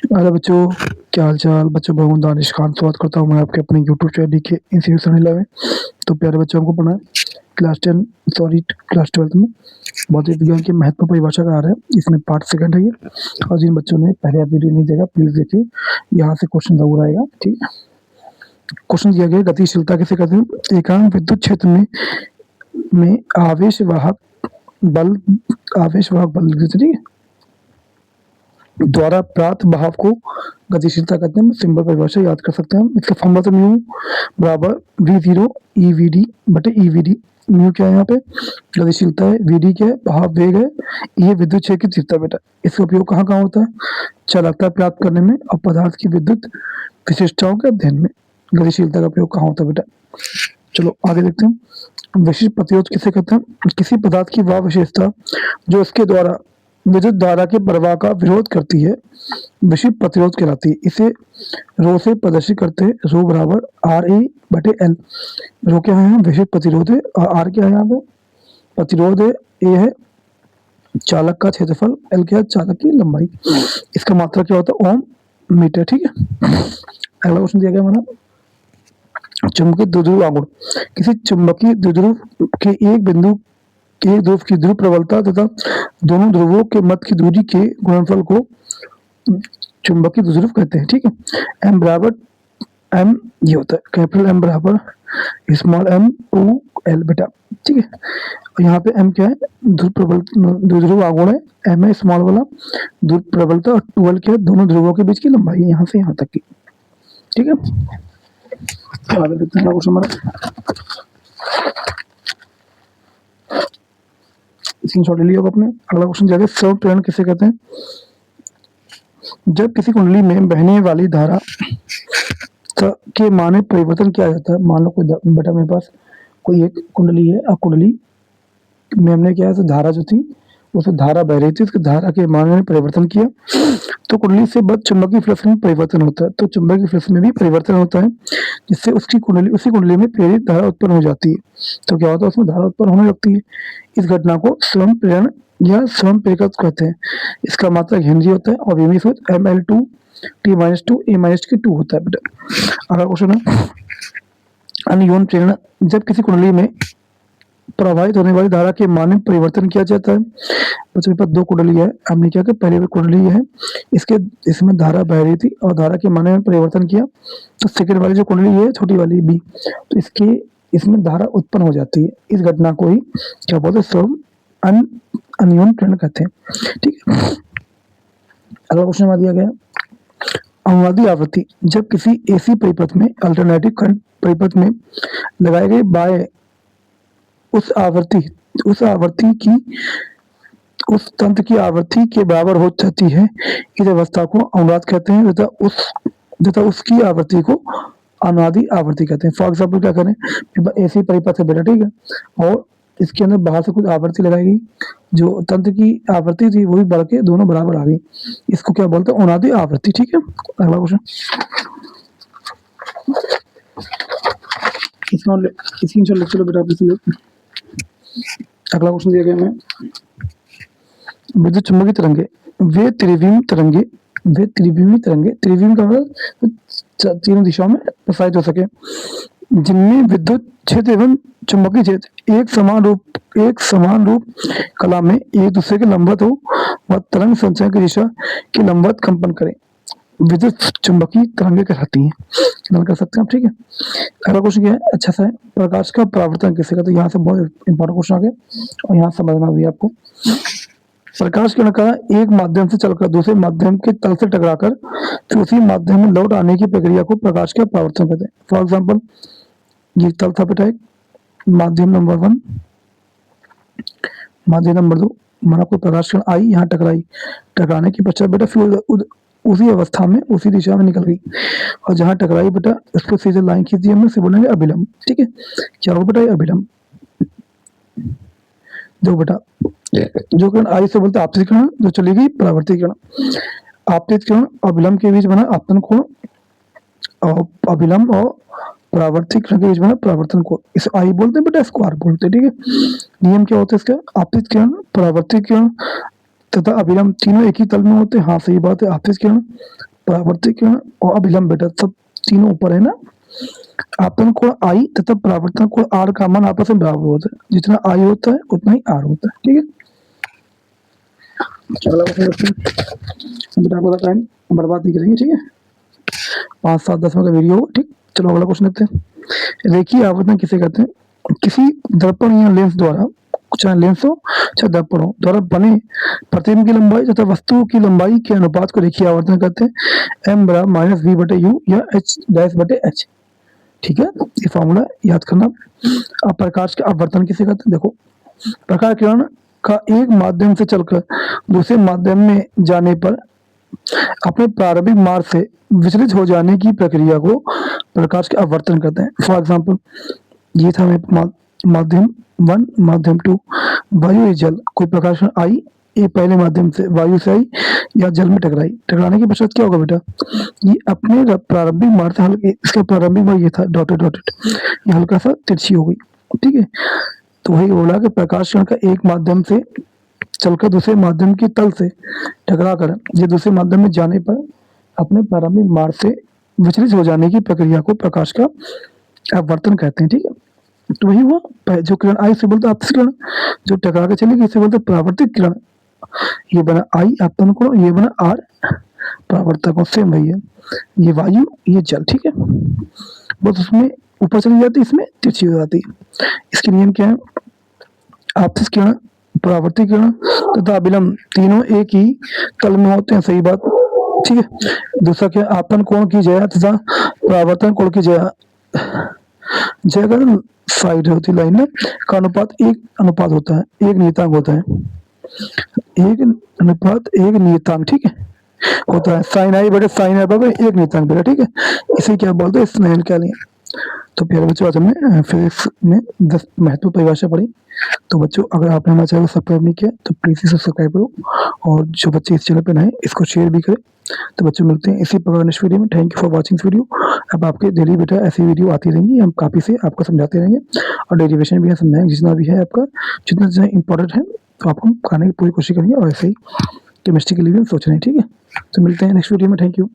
अरे बच्चों, क्या हाल चाल। बच्चों मैं दानिश खान स्वागत करता हूँ मैं आपके अपने यूट्यूब चैनल के इंस्टीट्यूशन में। तो प्यारे बच्चों को पढ़ना है क्लास 12 में भौतिक विज्ञान की महत्व परिभाषा का आ रहा है। इसमें पार्ट सेकंड है ये। और जिन बच्चों ने पहले वीडियो नहीं देखा प्लीज देखिए, यहाँ से क्वेश्चन जरूर आएगा। ठीक है, क्वेश्चन दिया गया गतिशीलता किसे कहते हैं। एकांक विद्युत क्षेत्र में आवेशवाहक बल ठीक है द्वारा प्राप्त भाव को गतिशीलता कहते हैं। सिंपल परिभाषा याद कर सकते हैं हम। इसका फॉर्मूला तो म्यू बराबर V0 EVD बटे EVD। म्यू क्या है यहाँ पे, गतिशीलता है, VD क्या है, भाव वेग है, ये विद्युत क्षेत्र की तीव्रता बेटा। इसका उपयोग कहाँ कहाँ होता है, चालकता प्राप्त करने में और पदार्थ की विद्युत विशिष्टताओं के अध्ययन में गतिशीलता का प्रयोग कहाँ होता है बेटा। चलो आगे देखते हैं। विशिष्ट प्रतिरोध किसे कहते हैं, किसी पदार्थ की वह विशेषता जो इसके द्वारा विद्युत धारा के प्रवाह का विरोध करती है विशिष्ट प्रतिरोध कहलाती है। इसे रो से प्रदर्शित करते हैं। रो बराबर RA बटे L। रो क्या है, विशिष्ट प्रतिरोध है, और R क्या है यहाँ पे, प्रतिरोध है, A है चालक का क्षेत्रफल, L क्या है चालक की लंबाई। इसका मात्रा क्या होता है, ओम मीटर। ठीक है, अगला क्वेश्चन दिया गया हमारा, चुंबकीय द्विध्रुव आघूर्ण। किसी चुंबकीय द्विध्रुव के एक बिंदु के ध्रुव की ध्रुव प्रबलता तथा दोनों ध्रुवों के मध्य की दूरी के गुणनफल को चुंबकीय द्विध्रुव कहते हैं। ठीक है, M बराबर M ये होता है, कैपिटल M बराबर स्मॉल m टू L बेटा। ठीक है, और यहाँ पे M क्या है, द्विध्रुव आघूर्ण है, M है स्मॉल वाला ध्रुव प्रबलता, और 2L क्या है, दोनों ध्रुवों के बीच की लंबाई यहाँ से यहाँ तक की। ठीक है, आगे देखते हैं क्वेश्चन हमारा। स्क्रीनशॉट ले लिया अपने। अगला क्वेश्चन जाएगा, स्व प्रेरण किसे कहते हैं। जब किसी कुंडली में बहने वाली धारा के मान में परिवर्तन किया जाता है। मान लो कोई बेटा मेरे पास कोई एक कुंडली है, और कुंडली में हमने क्या है, धारा जो थी उसमें धारा बह रही थी, उसकी धारा के मान में परिवर्तन किया तो कुंडली से बद चुंबकीय फ्लक्स में परिवर्तन होता है। तो चुंबकीय फ्लक्स में भी परिवर्तन होता है, जिससे उसी कुंडली में प्रेरित धारा उत्पन्न हो जाती है। तो क्या होता है, उसमें धारा उत्पन्न होने लगती है। इस घटना को स्वयं प्रेरण या स्वयं प्रेरक कहते हैं। इसका मात्रक हेनरी होता है और विमी सूत्र ML2 T-2 A-2 होता है बेटा। अगला क्वेश्चन है, अनियन प्रेरण। जब किसी कुंडली में प्रवाहित होने वाली धारा के मान में परिवर्तन किया जाता है। बच्चों के पास दो कुंडली है, हमने क्या किया, पहले कुंडली है इसमें धारा बह रही थी और धारा के मान में परिवर्तन किया, तो सेकंड वाली जो कुंडली है छोटी वाली B, तो इसमें धारा उत्पन्न हो जाती है। इस घटना को ही क्या बोलते हैं, स्वयं अनियन प्रेरण कहते हैं। ठीक है, अगला क्वेश्चन दिया गया, अनुनादी आवृत्ति। जब किसी AC परिपथ में अल्टरनेटिव करंट परिपथ में लगाए गए बाय उस तंत्र की आवृत्ति के बराबर हो जाती है, इस अवस्था को अनुनाद कहते हैं तथा उसकी आवृत्ति को अनुनादी आवृत्ति कहते हैं। फॉर एग्जाम्पल क्या करें, AC परिपथ है बेटा, ठीक है, और इसके अंदर बाहर से कुछ आवृत्ति लगाई गई, जो तंत्र की आवृत्ति थी वो भी बढ़ के दोनों बराबर आ गई, इसको क्या बोलते हैं, अनुनादी आवृत्ति। ठीक है, अगला क्वेश्चन, चलो बेटा। अगला क्वेश्चन दिया गया हमें, विद्युत चुंबकीय तरंगे वे त्रिविम तरंगे त्रिविम का मतलब तीनों दिशाओं में प्रसारित हो सके, जिनमें विद्युत क्षेत्र एवं चुंबकीय क्षेत्र एक समान रूप कला में एक दूसरे के लंबवत हो व तरंग संचरण की दिशा के लंबवत कंपन करें, विद्युत चुंबकीय तरंगे कहलाती हैं। नोट कर सकते हैं आप। ठीक है, अगला क्वेश्चन क्या है, अच्छा सा है, प्रकाश का परावर्तन किसे कहते हैं। यहाँ से बहुत इंपॉर्टेंट क्वेश्चन आ गया और यहाँ समझना भी आपको। प्रकाश किरण का एक माध्यम से चलकर दूसरे माध्यम के तल से टकराकर फिर उसी माध्यम में लौट आने की प्रक्रिया को प्रकाश का परावर्तन कहते हैं। फॉर एग्जाम्पल, ये तल था बेटा, एक माध्यम नंबर 1, माध्यम नंबर 2, माना कोई प्रकाश किरण आई, यहाँ टकराने के पश्चात बेटा फिर उसी अवस्था में उसी दिशा में निकल गई, और जहाँ टकराई बेटा उसको सीधे लाइन खींच दी, हम इसे बोलेंगे अभिलंब। ठीक है, क्या होगा बेटा, ये अभिलंब। जो बेटा जो किरण आई से बोलते आपतित किरण, जो चली गई परावर्तित किरण। आपतित किरण और विलंब के बीच बना आपतन कोण, और अभिलंब और परावर्तित किरण के बीच बना परावर्तन कोण। इसे आई बोलते हैं बेटा, इसको आर बोलते हैं। ठीक है, नियम क्या होता है इसका, आपतित किरण, परावर्तित किरण तथा अभिलंब तीनों एक ही तल में होते हैं। हाँ सही बात है, आपतित किरण परावर्तित किरण और अभिलंब बेटा सब तीनों ऊपर है ना। आपतन कोण आई तथा परावर्तन कोण आर का मान आपस में बराबर होता है, जितना आई होता है उतना ही आर होता है, ठीक है। अगला क्वेश्चन देखते हैं, बेटा आपका टाइम बर्बाद नहीं करेंगे, ठीक है। 5, 7, 10 मिनट का वीडियो होगा, ठीक। चलो अगला क्वेश्चन देखते हैं। रेखीय आवर्तन किसे कहते हैं? किसी दर्पण या लेंस द्वारा, चाहे लेंस हो चाहे दर्पण हो, द्वारा बने प्रतिबिंब की लंबाई तथा वस्तु की लंबाई के अनुपात को रेखीय आवर्तन कहते हैं। m बराबर माइनस v बटे यू या h डैश बटे h, ठीक है। ये फॉर्मूला याद करना। अब प्रकाश के अपवर्तन किसे कहते हैं? देखो, प्रकाश किरण का एक माध्यम से चलकर दूसरे माध्यम में जाने पर अपने प्रारंभिक मार्ग से विचलित हो जाने की प्रक्रिया को प्रकाश के अपवर्तन कहते हैं। फॉर एग्जाम्पल, ये था माध्यम 1, माध्यम 2, वायु या जल, कोई प्रकाश आई, ये पहले माध्यम से वायु से आई या जल में टकराई, टकराने के पश्चात क्या होगा बेटा, ये अपने प्रारंभिक मार्ग से हल्के, इसका प्रारंभिक मार्ग ये था डॉटेड डॉटेड, ये हल्का सा तिरछी हो गई, ठीक है। तो वही बोला कि प्रकाश किरण का एक माध्यम से चलकर दूसरे माध्यम के तल से टकरा कर ये दूसरे माध्यम में जाने पर अपने प्रारंभिक मार्ग से विचलित हो जाने की प्रक्रिया को प्रकाश का अपवर्तन कहते हैं, ठीक है। तो वही हुआ, जो किरण आई इसे बोलते आपतित किरण, जो टकरा के चलेगी इसे बोलते परावर्तित किरण। ये बना आई आपतन कोण, ये बना आर परावर्तक कोण, सेम वही है। ये वायु, ये जल, ठीक है। बस उसमें ऊपर चली जाती है, इसमें तिरछी हो जाती है। इसके नियम क्या है? आपतित किरण, परावर्तित किरण तथा अभिलंब तीनों एक ही तल में होते हैं, सही बात, ठीक है। दूसरा क्या, आपतन कोण की जया तथा परावर्तन कोण की जया, जया का साइड होती लाइन में का अनुपात एक अनुपात होता है, एक नियतांक होता है, एक अनुपात एक नियतांक, ठीक है, होता है। साइन आई बटे साइन आई बराबर एक नियतांक बेटा, ठीक है। इसे क्या बोलते हैं? स्नेल का नियम। तो प्यारे बच्चों, आज हमने फिजिक्स में 10 महत्वपूर्ण परिभाषा पढ़ी। तो बच्चों, अगर आपने हमारे चैनल को सब्सक्राइब नहीं किया तो प्लीज़ इसे सब्सक्राइब करो, और जो बच्चे इस चैनल पर नए इसको शेयर भी करें। तो बच्चों, मिलते हैं इसी प्रकार नेक्स्ट वीडियो में। Thank you for watching video. अब आपके डेली बेटा ऐसी वीडियो आती रहेंगी, हम काफ़ी से आपको समझाते रहेंगे, और डेरिवेशन भी है, समझाएंगे जितना भी है आपका, जितना जितना इंपॉर्टेंट है तो आपको कराने की पूरी कोशिश करेंगे, और ऐसे ही केमिस्ट्री के लिए भी हम सोच रहे हैं, ठीक है। तो मिलते हैं नेक्स्ट वीडियो में, थैंक यू।